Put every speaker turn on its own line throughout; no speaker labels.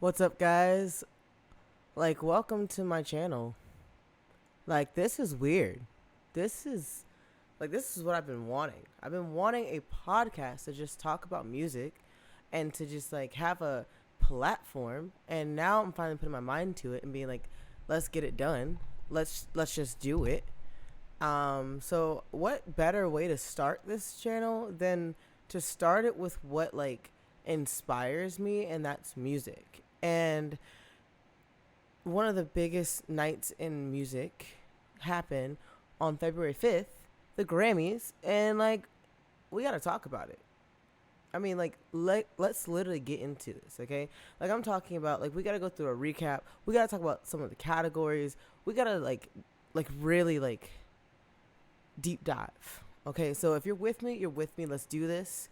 What's up, guys? Welcome to my channel. This is weird. This is this is what I've been wanting. I've been wanting a podcast to just talk about music and to just have a platform. And now I'm finally putting my mind to it and being like, let's get it done. Let's just do it. So what better way to start this channel than to start it with what inspires me, and that's music. And one of the biggest nights in music happened on February 5th, the Grammys, and we got to talk about it. I mean, let's literally get into this, okay? I'm talking about, we got to go through a recap. We got to talk about some of the categories. We got to, really, deep dive. Okay, so if you're with me, you're with me. Let's do this.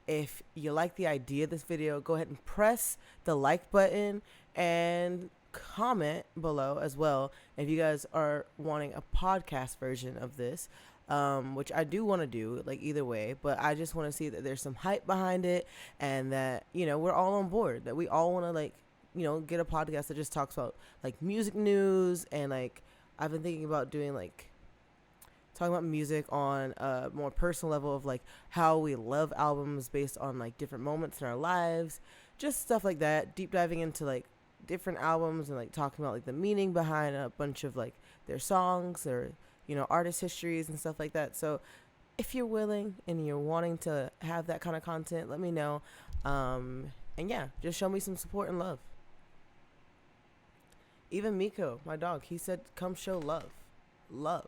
If you like the idea of this video, go ahead and press the like button and comment below as well if you guys are wanting a podcast version of this, which I do want to do, either way, but I just want to see that there's some hype behind it, and that we're all on board, that we all want to get a podcast that just talks about music news. And I've been thinking about doing talking about music on a more personal level of how we love albums based on different moments in our lives, just stuff like that, deep diving into different albums and talking about the meaning behind a bunch of their songs, or artist histories and stuff like that. So if you're willing and you're wanting to have that kind of content, let me know. And yeah, just show me some support and love. Even Miko, my dog, he said come show love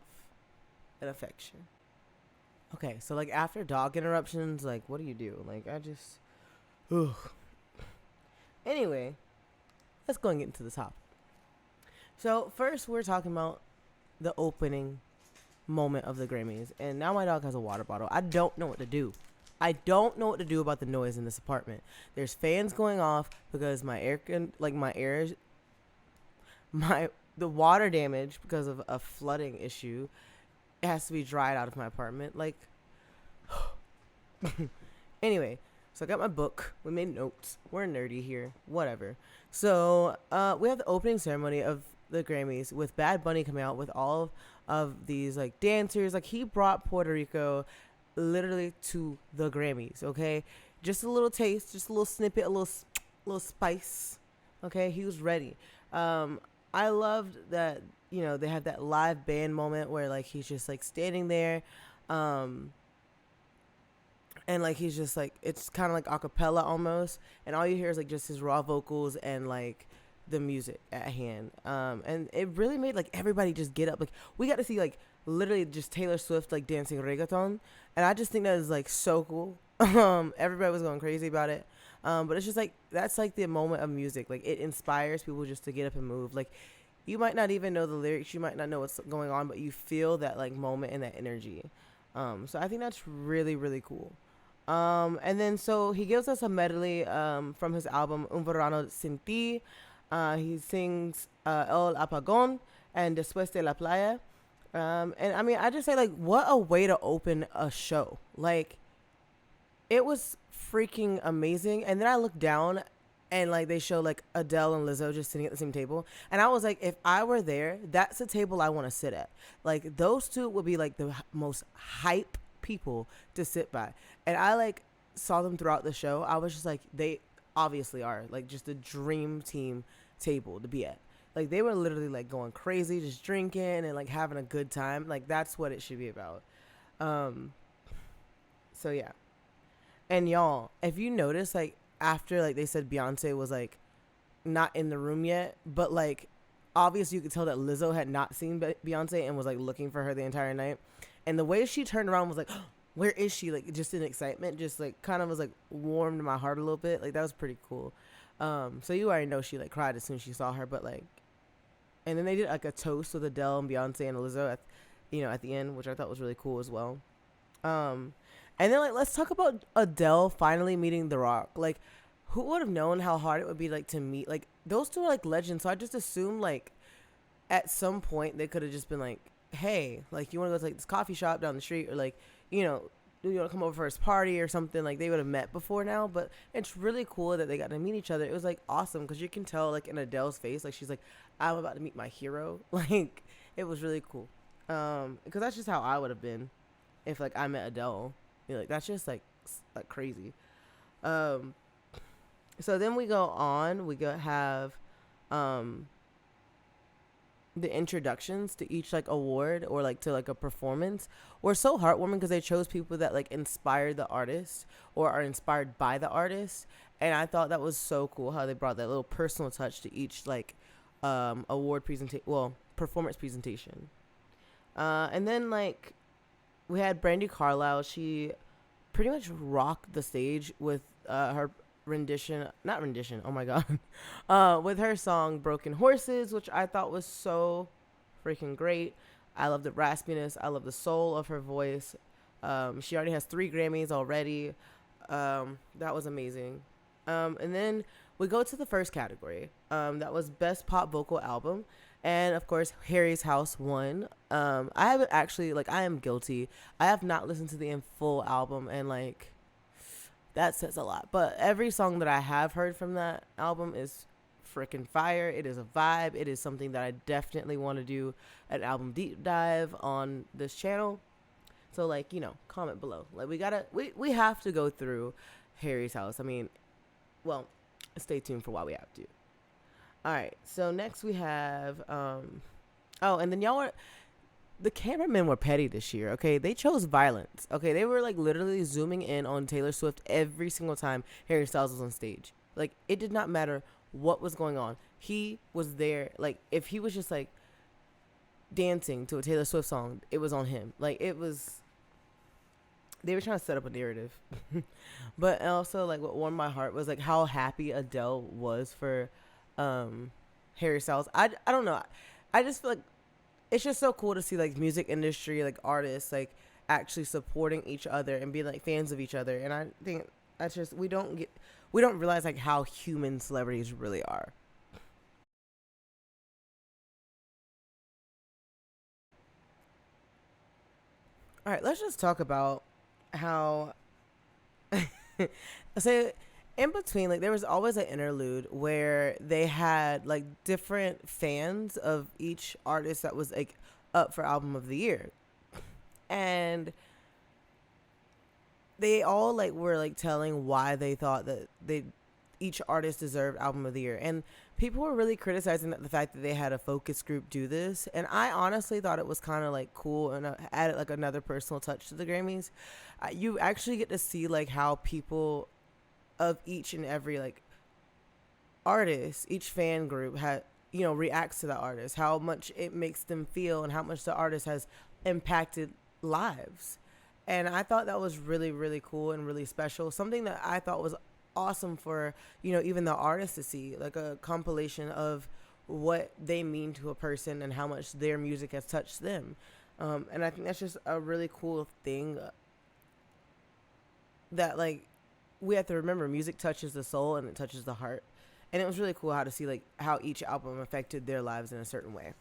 and affection. Okay, so after dog interruptions, what do you do? I just ugh. Anyway, let's go and get into the topic. So first, we're talking about the opening moment of the Grammys, and now my dog has a water bottle. I don't know what to do. I don't know what to do about the noise in this apartment. There's fans going off because the water damage because of a flooding issue. It has to be dried out of my apartment. Anyway, so I got my book. We made notes. We're nerdy here. Whatever. So we have the opening ceremony of the Grammys with Bad Bunny coming out with all of these dancers. He brought Puerto Rico literally to the Grammys. Okay, just a little taste, just a little snippet, a little spice. Okay, he was ready. I loved that. They have that live band moment where he's just standing there, and he's just it's kind of a cappella almost, and all you hear is just his raw vocals and the music at hand. And it really made everybody just get up. We got to see literally just Taylor Swift dancing reggaeton, and I just think that is so cool. Everybody was going crazy about it. But it's just that's the moment of music. It inspires people just to get up and move. You might not even know the lyrics, you might not know what's going on, but you feel that moment and that energy. So I think that's really, really cool. And then so he gives us a medley from his album Un Verano Sin Ti. He sings El Apagón and Después de la Playa. And I mean, I just say what a way to open a show. It was freaking amazing. And then I looked down, and they show Adele and Lizzo just sitting at the same table, and I was if I were there, that's the table I want to sit at. Those two would be the most hype people to sit by. And I saw them throughout the show. I was just they obviously are just a dream team table to be at. They were literally going crazy, just drinking and having a good time. That's what it should be about. So yeah. And y'all, if you notice, after they said Beyonce was not in the room yet, but obviously you could tell that Lizzo had not seen Beyonce and was looking for her the entire night. And the way she turned around was oh, where is she? Just in excitement, just kind of was warmed my heart a little bit. That was pretty cool. So you already know she cried as soon as she saw her, but and then they did a toast with Adele and Beyonce and Lizzo at the end, which I thought was really cool as well. And then let's talk about Adele finally meeting The Rock. Who would have known how hard it would be to meet those two are legends. So I just assumed at some point they could have just been hey, you want to go to this coffee shop down the street, or come over for his party or something. Like they would have met before now, but it's really cool that they got to meet each other. It was like awesome because you can tell like in Adele's face, like she's like, I'm about to meet my hero. Like it was really cool. Because that's just how I would have been if like I met Adele. Like that's just like crazy. Um, so then we go on. We go have um the introductions to each like award or like to like a performance were so heartwarming because they chose people that like inspired the artist or are inspired by the artist, and I thought that was so cool how they brought that little personal touch to each like award presentation, well, performance presentation. And then like we had Brandy Carlisle. She pretty much rocked the stage with her rendition, not rendition, oh my god, with her song Broken Horses, which I thought was so freaking great. I love the raspiness, I love the soul of her voice. She already has 3 Grammys already. That was amazing. And then we go to the first category, that was Best Pop Vocal Album. And of course, Harry's House won. I haven't actually, like, I am guilty. I have not listened to the full album, and like, that says a lot. But every song that I have heard from that album is freaking fire. It is a vibe. It is something that I definitely want to do an album deep dive on this channel. So like, comment below. Like we have to go through Harry's House. I mean, well, stay tuned for why we have to. All right. So next we have oh, and then the cameramen were petty this year, okay? They chose violence, okay? They were, like, literally zooming in on Taylor Swift every single time Harry Styles was on stage. Like, it did not matter what was going on. He was there. Like, if he was just, like, dancing to a Taylor Swift song, it was on him. Like, it was... They were trying to set up a narrative. But also, like, what warmed my heart was, like, how happy Adele was for Harry Styles. I don't know. I just feel like it's just so cool to see like music industry, like artists, like actually supporting each other and being like fans of each other. And I think that's just we don't realize like how human celebrities really are. All right, let's just talk about how so in between, like there was always an interlude where they had like different fans of each artist that was like up for album of the year, and they all like were like telling why they thought that they each artist deserved album of the year, and people were really criticizing that the fact that they had a focus group do this, and I honestly thought it was kind of like cool and added like another personal touch to the Grammys. You actually get to see like how people of each and every like artist, each fan group had reacts to the artist, how much it makes them feel, and how much the artist has impacted lives. And I thought that was really, really cool and really special. Something that I thought was awesome for, even the artist to see, like a compilation of what they mean to a person and how much their music has touched them. And I think that's just a really cool thing that, like, we have to remember music touches the soul and it touches the heart. And it was really cool how to see, like, how each album affected their lives in a certain way.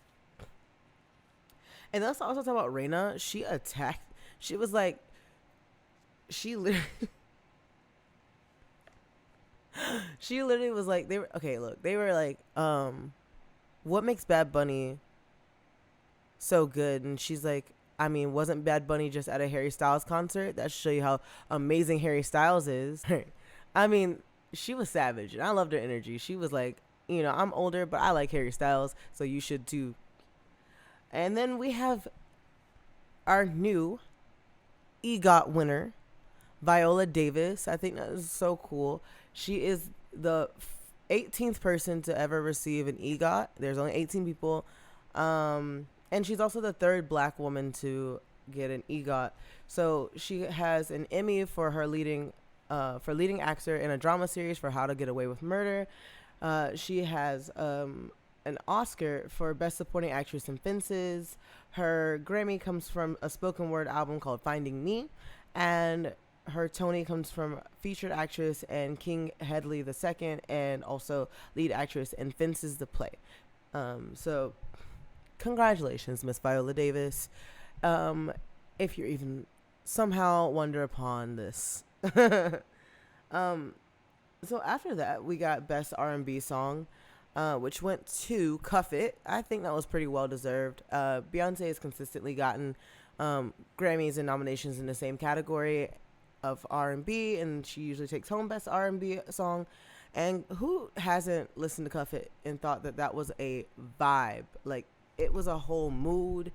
And let's also talk about Reina. She attacked. She was like, she literally, she literally was like, they were like, what makes Bad Bunny so good? And she's like, I mean, wasn't Bad Bunny just at a Harry Styles concert? That should show you how amazing Harry Styles is. I mean, she was savage, and I loved her energy. She was like, I'm older, but I like Harry Styles, so you should too. And then we have our new EGOT winner, Viola Davis. I think that is so cool. She is the 18th person to ever receive an EGOT. There's only 18 people. And she's also the third black woman to get an EGOT. So she has an Emmy for her leading actor in a drama series for How to Get Away with Murder. She has an Oscar for Best Supporting Actress in Fences. Her Grammy comes from a spoken word album called Finding Me. And her Tony comes from Featured Actress and King Hedley II, and also Lead Actress in Fences the Play. So congratulations, Miss Viola Davis. If you're even somehow wonder upon this. um, so after that, we got Best R&B Song, which went to Cuff It. I think that was pretty well deserved. Beyonce has consistently gotten Grammys and nominations in the same category of R&B, and she usually takes home Best R&B Song. And who hasn't listened to Cuff It and thought that that was a vibe? Like, it was a whole mood.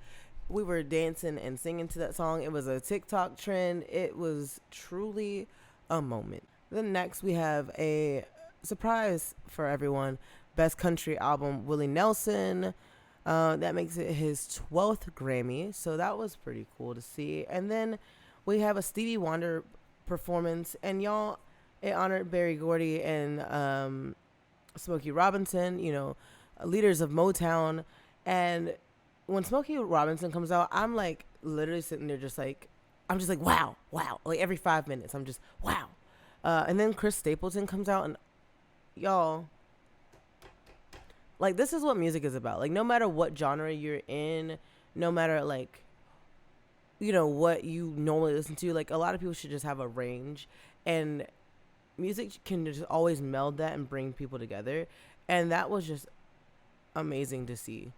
We were dancing and singing to that song. It was a TikTok trend. It was truly a moment. Then next we have a surprise for everyone. Best Country Album, Willie Nelson. That makes it his 12th Grammy. So that was pretty cool to see. And then we have a Stevie Wonder performance. And y'all, it honored Berry Gordy and Smokey Robinson, you know, leaders of Motown. And when Smokey Robinson comes out, I'm like literally sitting there just like, I'm just like, wow, wow. Like every 5 minutes, I'm just, wow. And then Chris Stapleton comes out, and y'all, like, this is what music is about. Like, no matter what genre you're in, no matter, like, you know, what you normally listen to, like, a lot of people should just have a range. And music can just always meld that and bring people together. And that was just amazing to see.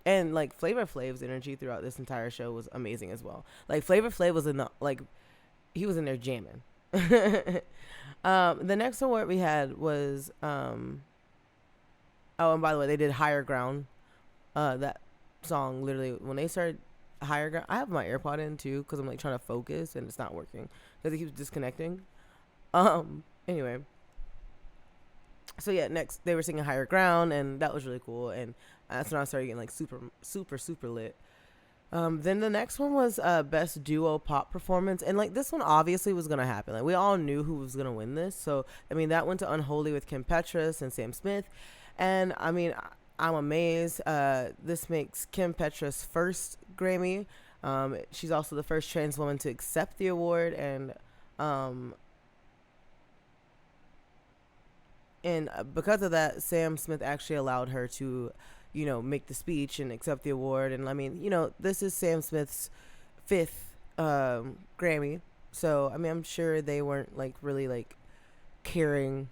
And, like, Flavor Flav's energy throughout this entire show was amazing as well. Like, Flavor Flav was in the, like, he was in there jamming. The next award we had was, oh, and by the way, they did Higher Ground. That song, literally, when they started Higher Ground, I have my AirPod in, too, because I'm, like, trying to focus, and it's not working, because it keeps disconnecting. Anyway. So, yeah, next, they were singing Higher Ground, and that was really cool, and that's when I started getting, like, super lit. Then the next one was Best Duo Pop Performance. And, like, this one obviously was going to happen. Like, we all knew who was going to win this. So, I mean, that went to Unholy with Kim Petras and Sam Smith. And, I mean, I'm amazed. This makes Kim Petras' first Grammy. She's also the first trans woman to accept the award. And because of that, Sam Smith actually allowed her to, you know, make the speech and accept the award. And I mean, you know, this is Sam Smith's 5th Grammy. So, I mean, I'm sure they weren't, like, really, like, caring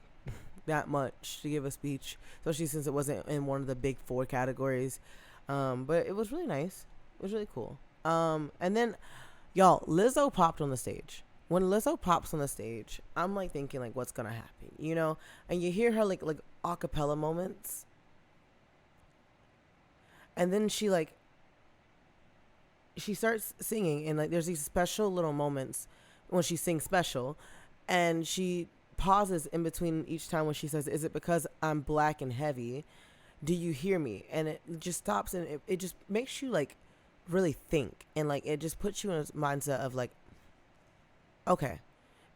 that much to give a speech, especially since it wasn't in one of the big 4 categories. But it was really nice. It was really cool. And then, y'all, Lizzo popped on the stage. When Lizzo pops on the stage, I'm, like, thinking, like, what's gonna happen, you know? And you hear her, like a cappella moments. And then she starts singing, and, like, there's these special little moments when she sings special, and she pauses in between each time when she says, "Is it because I'm black and heavy? Do you hear me?" And it just stops, and it just makes you, like, really think, and, like, it just puts you in a mindset of, like, okay.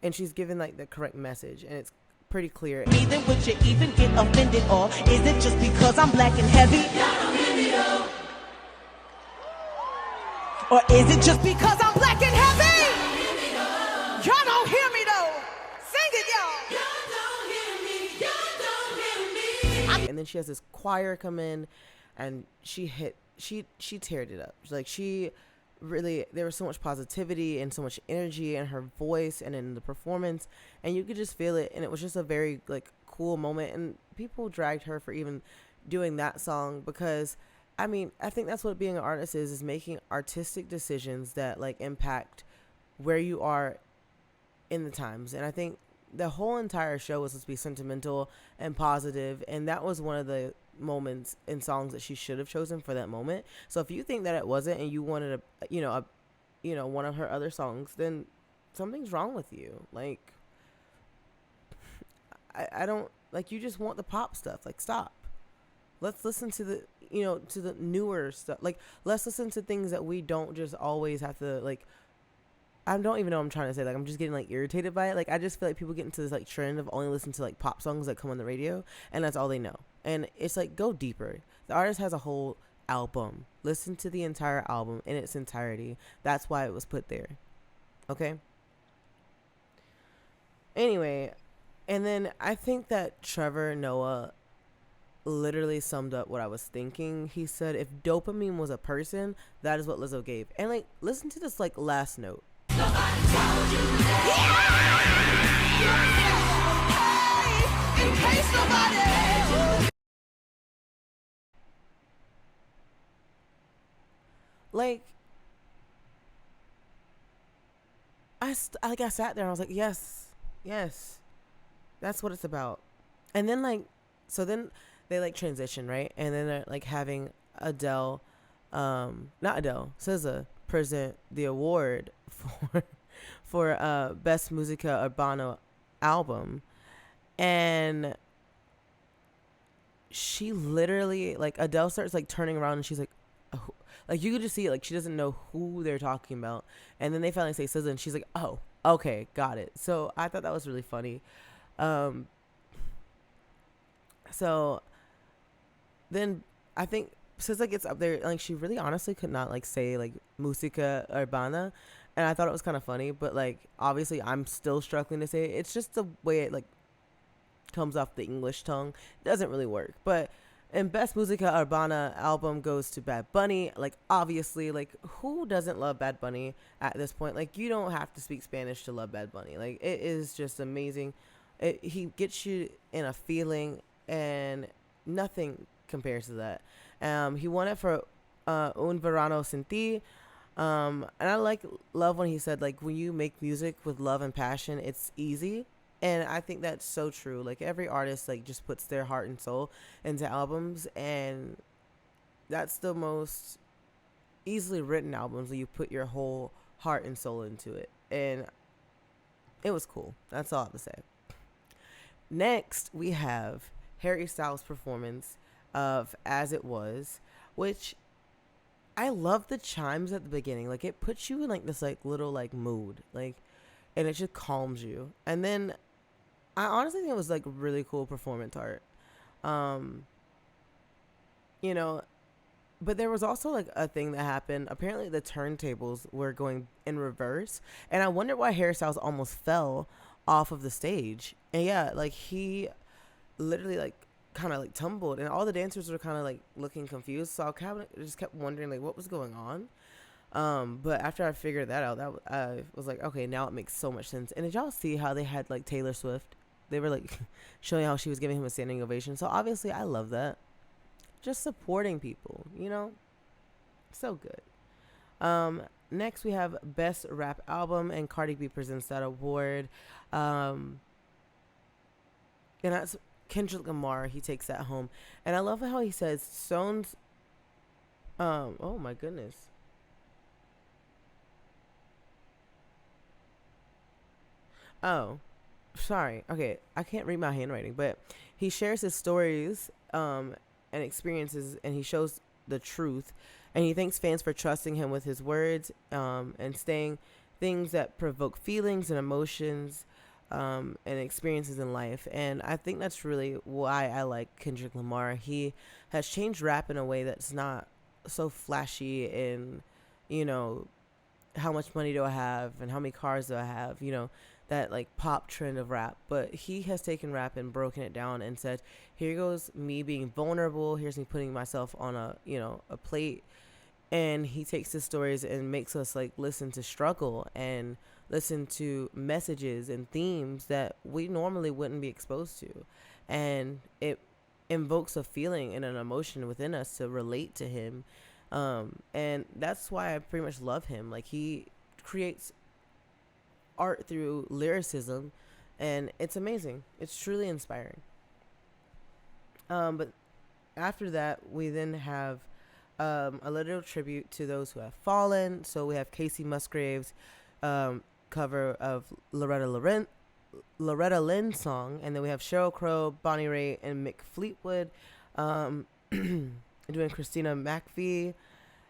And she's giving, like, the correct message, and it's pretty clear.
Me, then would you even get offended, or is it just because I'm black and heavy? Y'all don't hear me though. Or is it just because I'm black and heavy? Y'all don't hear me though. Sing it, y'all. Y'all don't hear me.
And then she has this choir come in, and she teared it up. Like, she really, there was so much positivity and so much energy in her voice and in the performance, and you could just feel it. And it was just a very, like, cool moment. And people dragged her for even doing that song, because I mean, I think that's what being an artist is making artistic decisions that, like, impact where you are in the times. And I think the whole entire show was supposed to be sentimental and positive, and that was one of the moments in songs that she should have chosen for that moment. So if you think that it wasn't, and you wanted one of her other songs, then something's wrong with you. Like, I don't, like, you just want the pop stuff. Like, stop. Let's listen to the, to the newer stuff. Like, let's listen to things that we don't just always have to, like, I don't even know what I'm trying to say. Like, I'm just getting, like, irritated by it. Like, I just feel like people get into this, like, trend of only listening to, like, pop songs that come on the radio, and that's all they know. And it's like, go deeper. The artist has a whole album. Listen to the entire album in its entirety. That's why it was put there. Okay? Anyway, and then I think that Trevor Noah literally summed up what I was thinking. He said, if dopamine was a person, that is what Lizzo gave. And, like, listen to this, like, last note.
Hey, in case nobody.
Like, I sat there and I was like, yes, yes, that's what it's about. And then like, so then they like transition, right? And then they're like having Adele, not Adele, SZA present the award for Best Musica Urbana album. And she literally, like, Adele starts like turning around and she's like, oh. Like, you could just see it, like she doesn't know who they're talking about. And then they finally say SZA and she's like, oh, okay, got it. So I thought that was really funny. um so then I think SZA gets up there, like she really honestly could not like say like Musica Urbana, and I thought it was kind of funny, but like obviously I'm still struggling to say it. It's just the way it like comes off the English tongue. It doesn't really work. But and Best Musica Urbana album goes to Bad Bunny. Like obviously, like who doesn't love Bad Bunny at this point? Like you don't have to speak Spanish to love Bad Bunny. Like it is just amazing. He gets you in a feeling, and nothing compares to that. He won it for Un Verano Sin Ti. And I love when he said like when you make music with love and passion, it's easy. And I think that's so true. Like every artist like just puts their heart and soul into albums, and that's the most easily written albums when you put your whole heart and soul into it. And it was cool. That's all I have to say. Next, we have Harry Styles' performance of As It Was, which I love the chimes at the beginning. Like it puts you in like this like little like mood, like, and it just calms you. And then I honestly think it was like really cool performance art. Um, you know, but there was also like a thing that happened. Apparently the turntables were going in reverse, and I wonder why Harry Styles almost fell off of the stage. And yeah, like he literally like kind of like tumbled, and all the dancers were kind of like looking confused. So I kind of just kept wondering like what was going on. But after I figured that out, that I was like, okay, now it makes so much sense. And did y'all see how they had like Taylor Swift? They were like showing how she was giving him a standing ovation. So obviously, I love that. Just supporting people, you know, so good. Next we have Best Rap Album, and Cardi B presents that award. And that's Kendrick Lamar. He takes that home, and I love how he says Stones. Oh my goodness. Oh, sorry. Okay, I can't read my handwriting, but he shares his stories and experiences, and he shows the truth. And he thanks fans for trusting him with his words and saying things that provoke feelings and emotions and experiences in life. And I think that's really why I like Kendrick Lamar. He has changed rap in a way that's not so flashy and, you know, how much money do I have and how many cars do I have, you know, that like pop trend of rap. But he has taken rap and broken it down and said, here goes me being vulnerable. Here's me putting myself on a, you know, a plate. And he takes his stories and makes us like listen to struggle and listen to messages and themes that we normally wouldn't be exposed to. And it invokes a feeling and an emotion within us to relate to him. And that's why I pretty much love him. Like he creates art through lyricism, and it's amazing. It's truly inspiring. But after that, we then have a little tribute to those who have fallen. So we have Casey Musgraves' cover of Loretta Lynn's song, and then we have Sheryl Crow, Bonnie Raitt, and Mick Fleetwood doing Christina McVie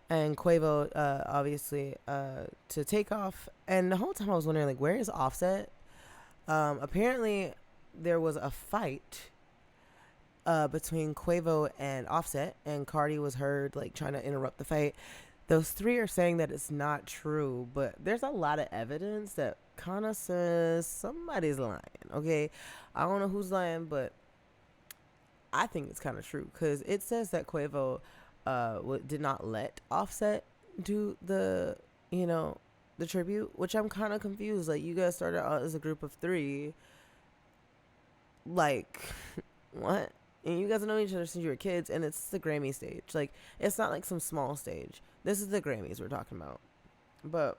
and Quavo, obviously, to Take Off. And the whole time I was wondering, like, where is Offset? Apparently, there was a fight between Quavo and Offset, and Cardi was heard, like, trying to interrupt the fight. Those three are saying that it's not true, but there's a lot of evidence that kind of says somebody's lying, okay? I don't know who's lying, but I think it's kind of true, because it says that Quavo did not let Offset do the, you know, the tribute, which I'm kind of confused. Like, you guys started out as a group of 3. Like, what? And you guys have known each other since you were kids, and it's the Grammy stage. Like, it's not like some small stage. This is the Grammys we're talking about. But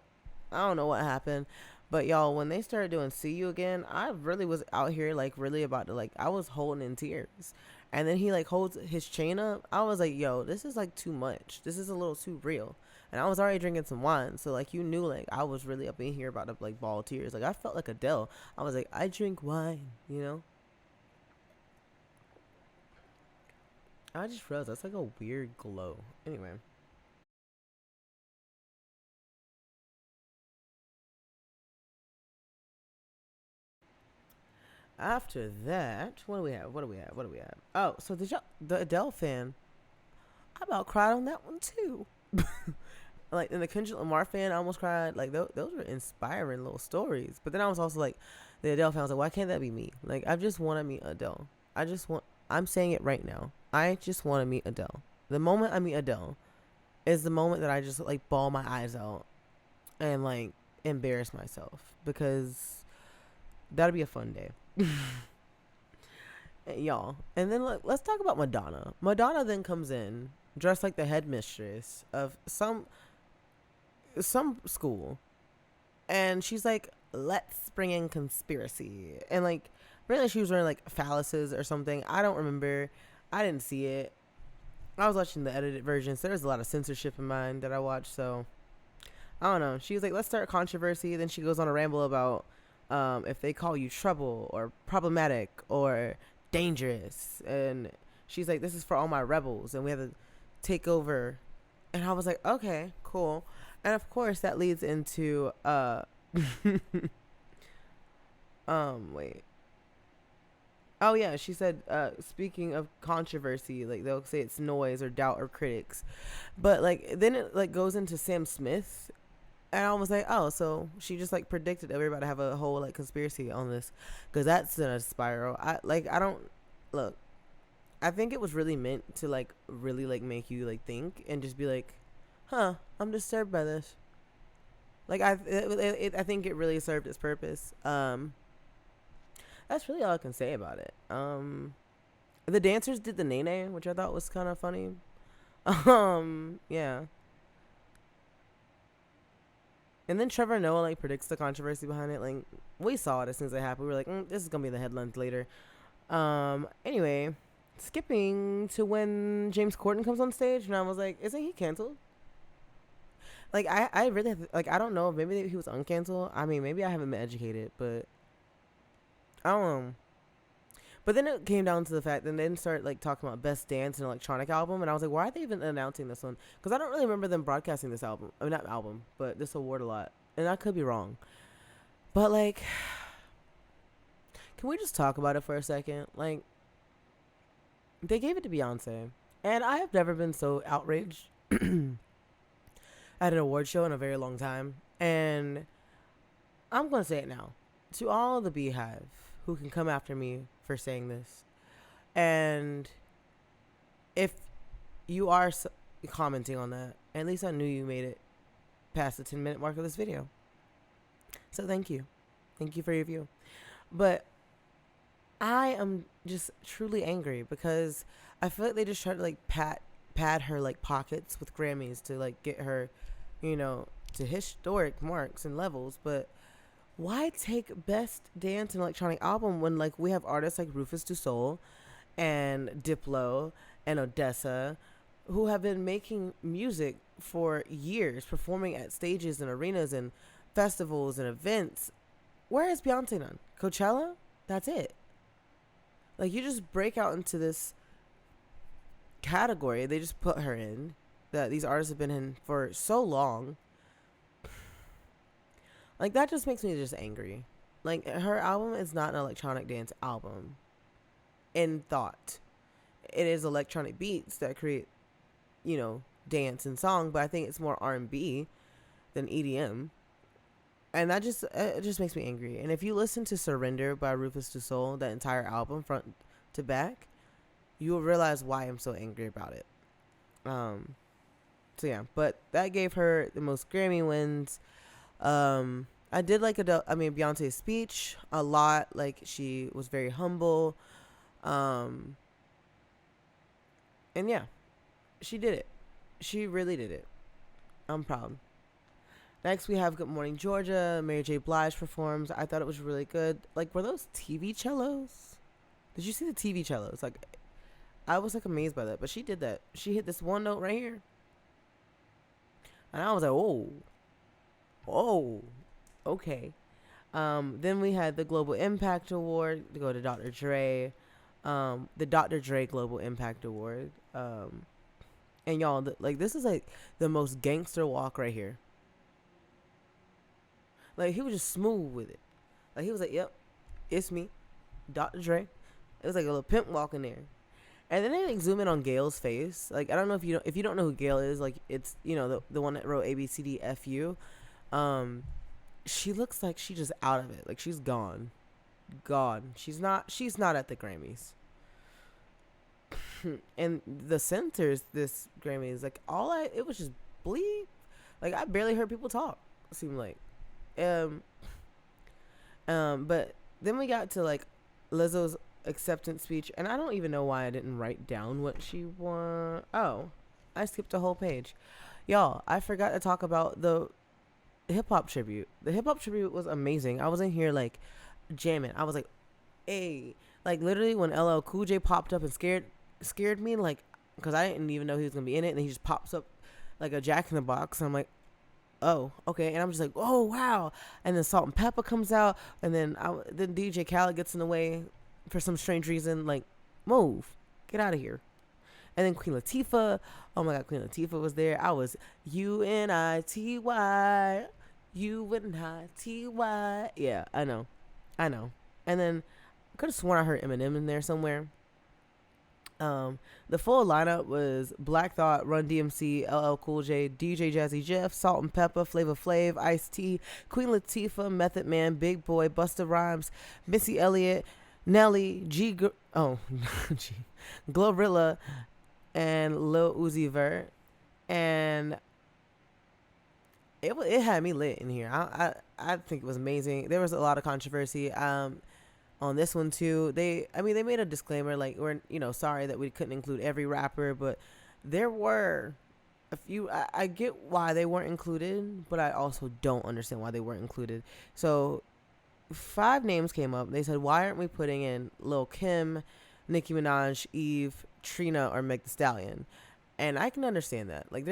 I don't know what happened. But y'all, when they started doing "See You Again," I really was out here like really about to like I was holding in tears. And then he like holds his chain up. I was like, yo, this is like too much. This is a little too real. And I was already drinking some wine, so like you knew like I was really up in here about to like ball tears. Like I felt like Adele. I was like, I drink wine, you know. I just realized that's like a weird glow. Anyway. After that, what do we have? What do we have? What do we have? Oh, so the Adele fan, I about cried on that one too. Like, and the Kendrick Lamar fan, I almost cried. Like, those were inspiring little stories. But then I was also like, the Adele fan, I was like, why can't that be me? Like, I just want to meet Adele. I'm saying it right now. I just want to meet Adele. The moment I meet Adele is the moment that I just, like, bawl my eyes out and, like, embarrass myself. Because that'll be a fun day. Y'all. And then let's talk about Madonna. Madonna then comes in dressed like the headmistress of some school, and she's like, let's bring in conspiracy, and like really she was wearing like phalluses or something. I don't remember. I didn't see it. I was watching the edited version, so there's a lot of censorship in mine that I watched, so I don't know. She was like, let's start controversy. Then she goes on a ramble about if they call you trouble or problematic or dangerous, and she's like, this is for all my rebels and we have to take over. And I was like, okay, cool. And of course that leads into wait. Oh yeah, she said speaking of controversy, like they'll say it's noise or doubt or critics. But like then it like goes into Sam Smith, and I was like, oh, so she just like predicted everybody to have a whole like conspiracy on this, because that's in a spiral. I don't look. I think it was really meant to like really like make you like think and just be like, huh, I'm disturbed by this. Like I think it really served its purpose. That's really all I can say about it. The dancers did the nene, which I thought was kind of funny. Yeah. And then Trevor Noah like predicts the controversy behind it. Like we saw it as soon as it happened. We were like, this is gonna be the headlines later. Anyway, skipping to when James Corden comes on stage, and I was like, isn't he canceled? Like I really like I don't know. Maybe he was uncanceled. I mean, maybe I haven't been educated, but I don't know. But then it came down to the fact that they didn't start like talking about best dance and electronic album, and I was like, why are they even announcing this one? Because I don't really remember them broadcasting this album. I mean, not album, but this award a lot, and I could be wrong. But like, can we just talk about it for a second? Like, they gave it to Beyonce, and I have never been so outraged at an award show in a very long time. And I'm gonna say it now to all the Beehive who can come after me for saying this. And if you are commenting on that, at least I knew you made it past the 10-minute mark of this video. So thank you. Thank you for your view. But I am just truly angry because I feel like they just try to like pad her like pockets with Grammys to like get her, you know, to historic marks and levels. But why take best dance and electronic album when like we have artists like Rufus Du Sol and Diplo and Odessa who have been making music for years, performing at stages and arenas and festivals and events? Where is Beyonce done? Coachella? That's it. Like, you just break out into this category they just put her in, that these artists have been in for so long. Like, that just makes me just angry. Like, her album is not an electronic dance album in thought. It is electronic beats that create, you know, dance and song, but I think it's more R&B than EDM. And that just, it just makes me angry. And if you listen to Surrender by Rufus Du Sol, that entire album front to back, you will realize why I'm so angry about it. So yeah, but that gave her the most Grammy wins. I did like Beyonce's speech a lot. Like, she was very humble. Um, and yeah, she did it. She really did it. I'm proud. Next, we have Good Morning Georgia. Mary J. Blige performs. I thought it was really good. Like, were those TV cellos? Did you see the TV cellos? Like, I was like amazed by that. But she did that. She hit this one note right here. And I was like, oh, okay. Then we had the Global Impact Award to go to Dr. Dre. The Dr. Dre Global Impact Award. And y'all, this is like the most gangster walk right here. Like, he was just smooth with it. Like, he was like, yep, it's me, Dr. Dre. It was like a little pimp walk in there. And then they like zoom in on Gail's face. Like, I don't know if you don't know who Gail is. Like, it's, you know, the one that wrote ABCDFU. She looks like she just out of it. Like, she's gone. She's not at the Grammys. And the censors this Grammys, like, it was just bleep. Like, I barely heard people talk, it seemed like. But then we got to like Lizzo's acceptance speech, and I don't even know why I didn't write down what she won. Oh, I skipped a whole page. Y'all, I forgot to talk about the hip hop tribute. The hip hop tribute was amazing. I was in here like jamming. I was like, hey, like literally when LL Cool J popped up and scared me, like, because I didn't even know he was gonna be in it, and he just pops up like a Jack in the Box. And I'm like, oh, okay. And I'm just like, oh, wow. And then Salt and Pepper comes out, and then DJ Khaled gets in the way for some strange reason. Like, move, get out of here. And then Queen Latifah, oh my God, Queen Latifah was there. I was UNITY, UNITY. Yeah, I know. And then I could have sworn I heard Eminem in there somewhere. The full lineup was Black Thought, Run DMC, LL Cool J, DJ Jazzy Jeff, Salt and Pepper, Flavor Flav, Ice-T, Queen Latifah, Method Man, Big Boy, Busta Rhymes, Missy Elliott, Nelly, Glorilla, and Lil Uzi Vert. And it had me lit in here. I think it was amazing. There was a lot of controversy. On this one too, they made a disclaimer, like, we're, sorry that we couldn't include every rapper, but there were a few. I get why they weren't included, but I also don't understand why they weren't included. So 5 names came up. They said, why aren't we putting in Lil Kim, Nicki Minaj, Eve, Trina, or Meg Thee Stallion? And I can understand that. Like,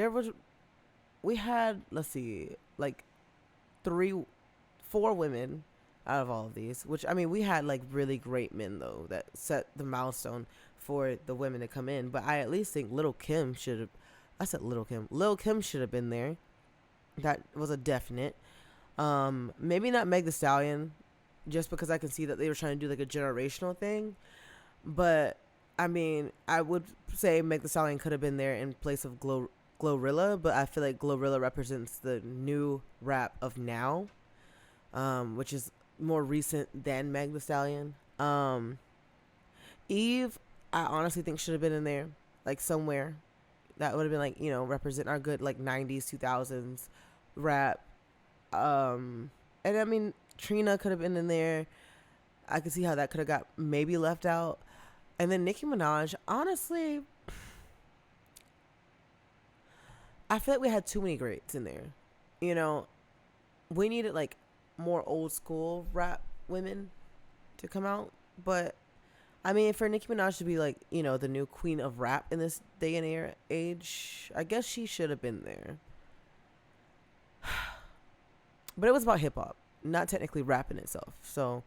we had, let's see, like 4 women out of all of these, which, we had like really great men though that set the milestone for the women to come in. But I at least think Lil Kim should have been there. That was a definite. Maybe not Meg Thee Stallion, just because I can see that they were trying to do like a generational thing. But I would say Meg Thee Stallion could have been there in place of Glorilla, but I feel like Glorilla represents the new rap of now, which is more recent than Meg Thee Stallion. Eve, I honestly think should have been in there, like somewhere. That would have been like, represent our good like 90s, 2000s rap. And Trina could have been in there. I could see how that could have got maybe left out. And then Nicki Minaj, honestly, I feel like we had too many greats in there. We needed like more old school rap women to come out. But for Nicki Minaj to be like, the new queen of rap in this day and age, I guess she should have been there. But it was about hip hop, not technically rap in itself. So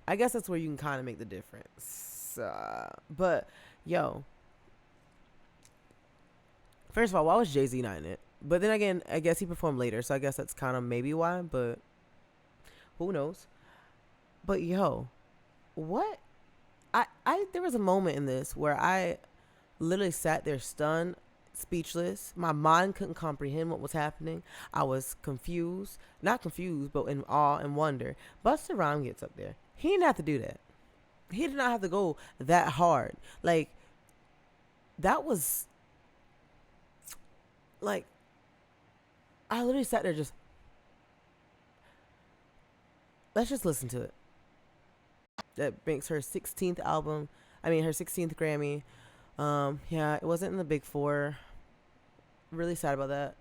I guess that's where you can kind of make the difference. But yo, first of all, why was Jay-Z not in it? But then again, I guess he performed later, so I guess that's kind of maybe why, but who knows? But yo, what? There was a moment in this where I literally sat there stunned, speechless. My mind couldn't comprehend what was happening. I was confused. Not confused, but in awe and wonder. Busta Rhymes gets up there. He didn't have to do that. He did not have to go that hard. Like, that was, like, I literally sat there just, let's just listen to it. That makes her 16th album. I mean, her 16th Grammy. Yeah, it wasn't in the big four. Really sad about that.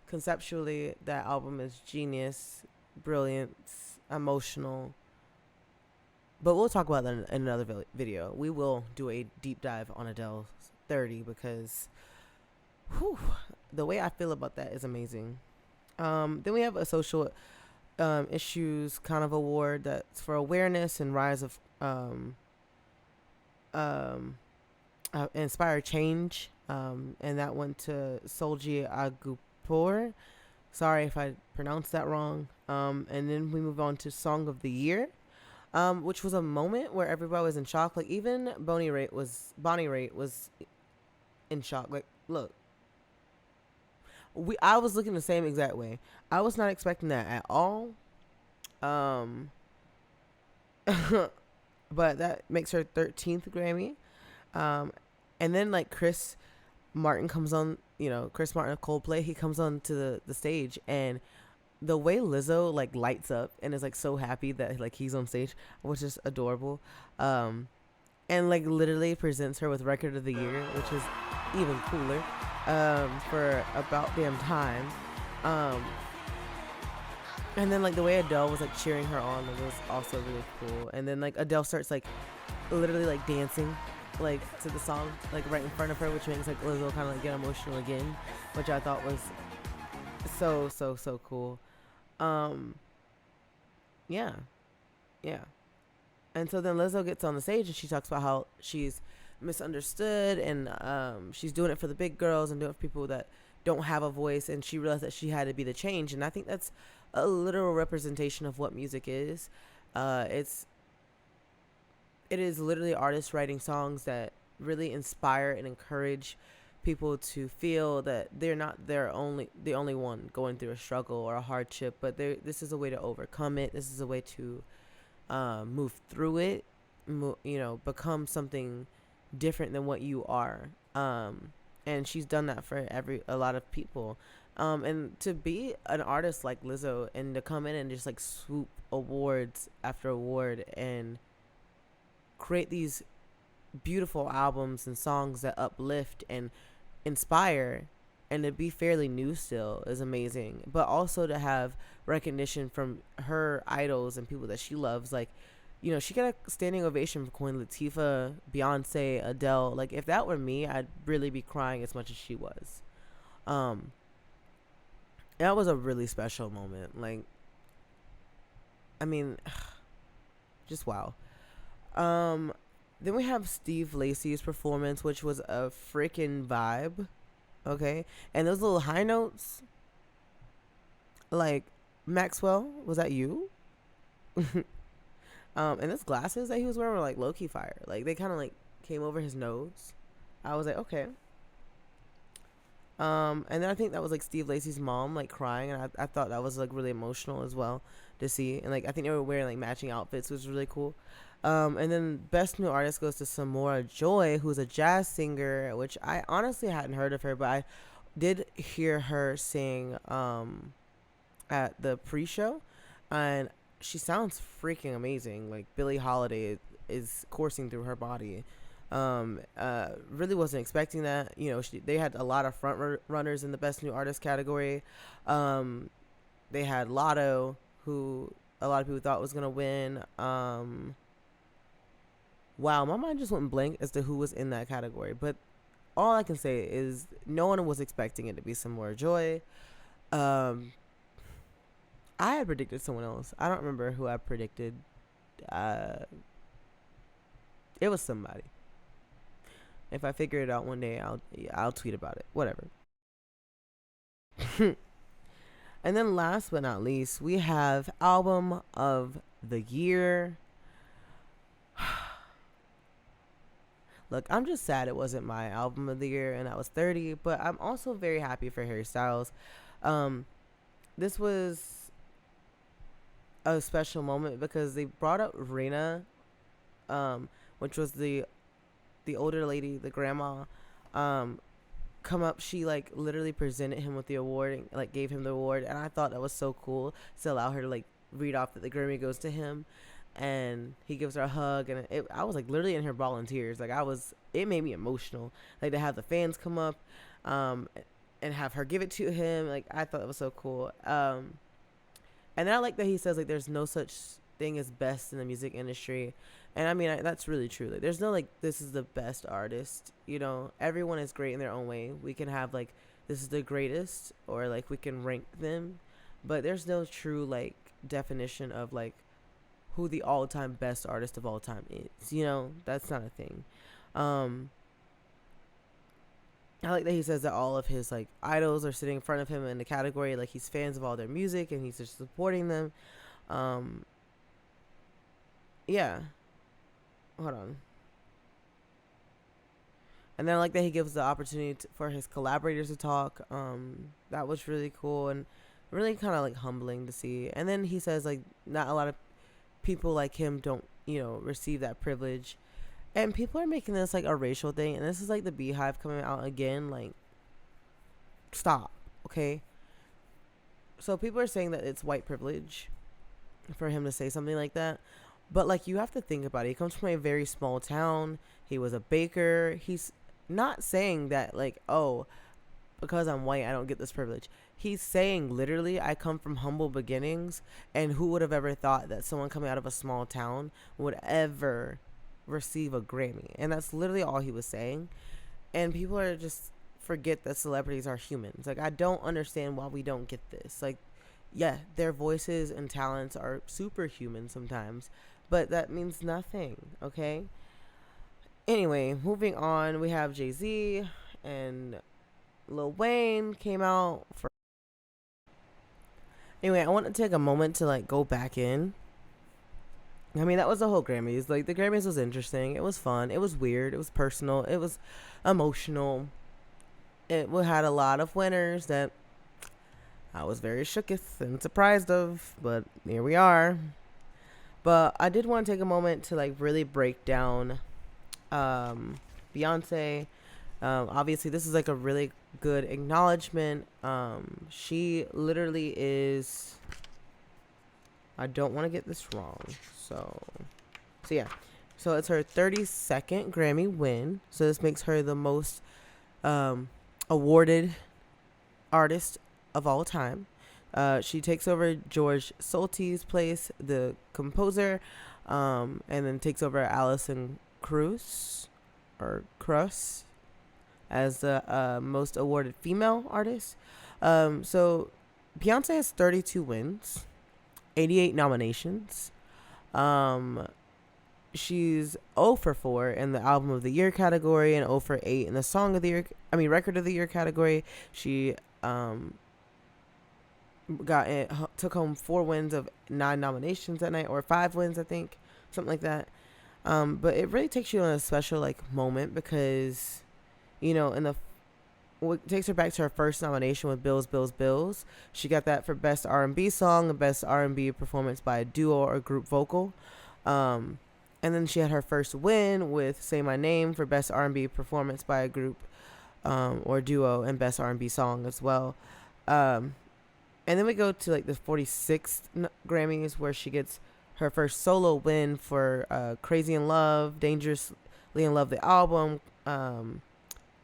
Conceptually, that album is genius, brilliant, emotional. But we'll talk about that in another video. We will do a deep dive on Adele's 30 because whew, the way I feel about that is amazing. Then we have a social issues kind of award that's for awareness and rise of inspire change. And that went to Solji Agupur. Sorry if I pronounced that wrong. And then we move on to Song of the Year, which was a moment where everybody was in shock. Like even Bonnie Raitt was in shock. Like, look, I was looking the same exact way. I was not expecting that at all. But that makes her 13th Grammy. And then like Chris Martin comes on, Chris Martin of Coldplay, he comes on to the stage, and the way Lizzo like lights up and is like so happy that like he's on stage, which is adorable. And like literally presents her with Record of the Year, which is even cooler. For about damn time. And then like the way Adele was like cheering her on was also really cool. And then like Adele starts like literally like dancing like to the song like right in front of her, which makes like Lizzo kind of like get emotional again, which I thought was so cool. Yeah. And so then Lizzo gets on the stage and she talks about how she's misunderstood and she's doing it for the big girls and doing it for people that don't have a voice, and she realized that she had to be the change. And I think that's a literal representation of what music is. It is literally artists writing songs that really inspire and encourage people to feel that they're not the only one going through a struggle or a hardship, but this is a way to overcome it. This is a way to move through it, become something different than what you are. And she's done that for a lot of people. And to be an artist like Lizzo and to come in and just like swoop awards after award and create these beautiful albums and songs that uplift and inspire, and to be fairly new still is amazing. But also to have recognition from her idols and people that she loves, like, she got a standing ovation from Queen Latifah, Beyonce, Adele. Like, if that were me, I'd really be crying as much as she was. That was a really special moment. Like, I mean, just wow. Then we have Steve Lacy's performance, which was a freaking vibe. Okay. And those little high notes, like, Maxwell, was that you? And those glasses that he was wearing were like low-key fire. Like, they kind of like came over his nose. I was like, okay. And then I think that was like Steve Lacy's mom like crying, and I thought that was like really emotional as well to see. And like I think they were wearing like matching outfits, which was really cool. And then Best New Artist goes to Samora Joy, who's a jazz singer, which I honestly hadn't heard of her, but I did hear her sing at the pre-show, and she sounds freaking amazing. Like Billie Holiday is coursing through her body. Really wasn't expecting that. They had a lot of front runners in the Best New Artist category. They had Lotto, who a lot of people thought was gonna win. Wow, my mind just went blank as to who was in that category. But all I can say is no one was expecting it to be Samora Joy. I had predicted someone else. I don't remember who I predicted. It was somebody. If I figure it out one day, I'll tweet about it. Whatever. And then last but not least, we have Album of the Year. Look, I'm just sad it wasn't my album of the year and I was 30, but I'm also very happy for Harry Styles. This was a special moment because they brought up Rena, which was the older lady, the grandma, come up. She literally presented him with the award and gave him the award, and I thought that was so cool to allow her to read off that the Grammy goes to him, and he gives her a hug, and I was like literally in her bawling tears. Like it made me emotional. Like to have the fans come up, and have her give it to him. Like I thought it was so cool. And then I like that he says like there's no such thing as best in the music industry, and I mean that's really true. Like there's no like this is the best artist. You know, everyone is great in their own way. We can have like this is the greatest, or like we can rank them, but there's no true like definition of like who the all-time best artist of all time is. You know, that's not a thing. I like that he says that all of his like idols are sitting in front of him in the category, like he's fans of all their music and he's just supporting them. Yeah. Hold on. And then I like that he gives the opportunity for his collaborators to talk. That was really cool and really kind of like humbling to see. And then he says like not a lot of people like him don't, you know, receive that privilege. And people are making this like a racial thing, and this is like the Beehive coming out again. Like, stop, okay? So people are saying that it's white privilege for him to say something like that, but like you have to think about it. He comes from a very small town. He was a baker. He's not saying that like, oh, because I'm white, I don't get this privilege. He's saying literally, I come from humble beginnings, and who would have ever thought that someone coming out of a small town would ever receive a Grammy? And that's literally all he was saying. And people are just forget that celebrities are humans. Like I don't understand why we don't get this. Like, yeah, their voices and talents are superhuman sometimes, but that means nothing, okay? Anyway, moving on, we have Jay-Z and Lil Wayne came out for. Anyway, I want to take a moment to like go back in. I mean, that was the whole Grammys. Like, the Grammys was interesting. It was fun. It was weird. It was personal. It was emotional. It had a lot of winners that I was very shooketh and surprised of. But here we are. But I did want to take a moment to, like, really break down Beyonce. Obviously, this is, like, a really good acknowledgement. She literally is... I don't want to get this wrong. So yeah. So it's her 32nd Grammy win. So this makes her the most awarded artist of all time. She takes over George Solti's place, the composer, and then takes over Alison Krauss as the most awarded female artist. So Beyonce has 32 wins. 88 nominations. She's 0 for 4 in the album of the year category and 0 for 8 in the song of the year, record of the year category. She took home 4 wins of 9 nominations that night, or 5 wins, I think, something like that. But it really takes you on a special like moment because, you know, what takes her back to her first nomination with Bills, Bills, Bills. She got that for Best R&B Song and Best R&B Performance by a Duo or Group Vocal. And then she had her first win with Say My Name for Best R&B Performance by a Group or Duo and Best R&B Song as well. And then we go to like the 46th Grammys where she gets her first solo win for Crazy in Love, Dangerously in Love the album,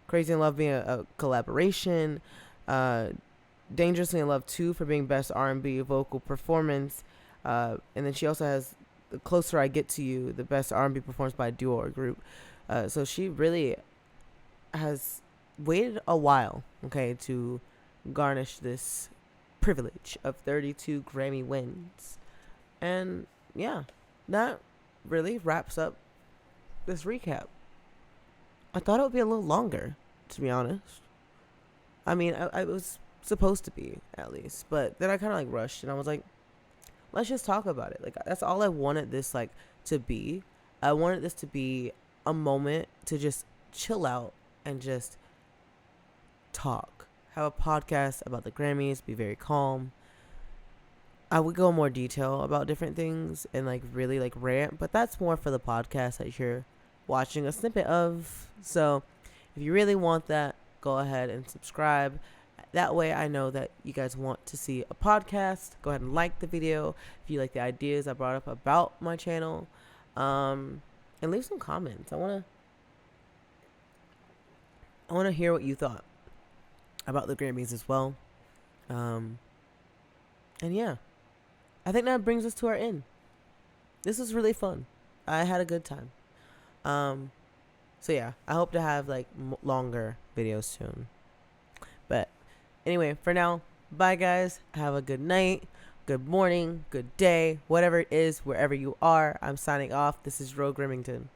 Crazy in Love being a collaboration, Dangerously in Love 2 for being Best R&B Vocal Performance, and then she also has The Closer I Get to You, the Best R&B Performance by a Duo or Group. So she really has waited a while, okay, to garnish this privilege of 32 Grammy wins. And yeah, that really wraps up this recap. I thought it would be a little longer, to be honest. I mean, I was supposed to be, at least. But then I kind of, like, rushed, and I was like, let's just talk about it. Like, that's all I wanted this, like, to be. I wanted this to be a moment to just chill out and just talk. Have a podcast about the Grammys, be very calm. I would go in more detail about different things and, like, really, like, rant. But that's more for the podcast that you're watching a snippet of. So if you really want that, go ahead and subscribe That way I know that you guys want to see a podcast. Go ahead and like the video if you like the ideas I brought up about my channel. And leave some comments. I wanna hear what you thought about the Grammys as well. And yeah, I think that brings us to our end. This was really fun. I had a good time. So yeah, I hope to have like longer videos soon. But anyway, for now, bye guys. Have a good night, good morning, good day, whatever it is, wherever you are. I'm signing off. This is Ro Grimmington.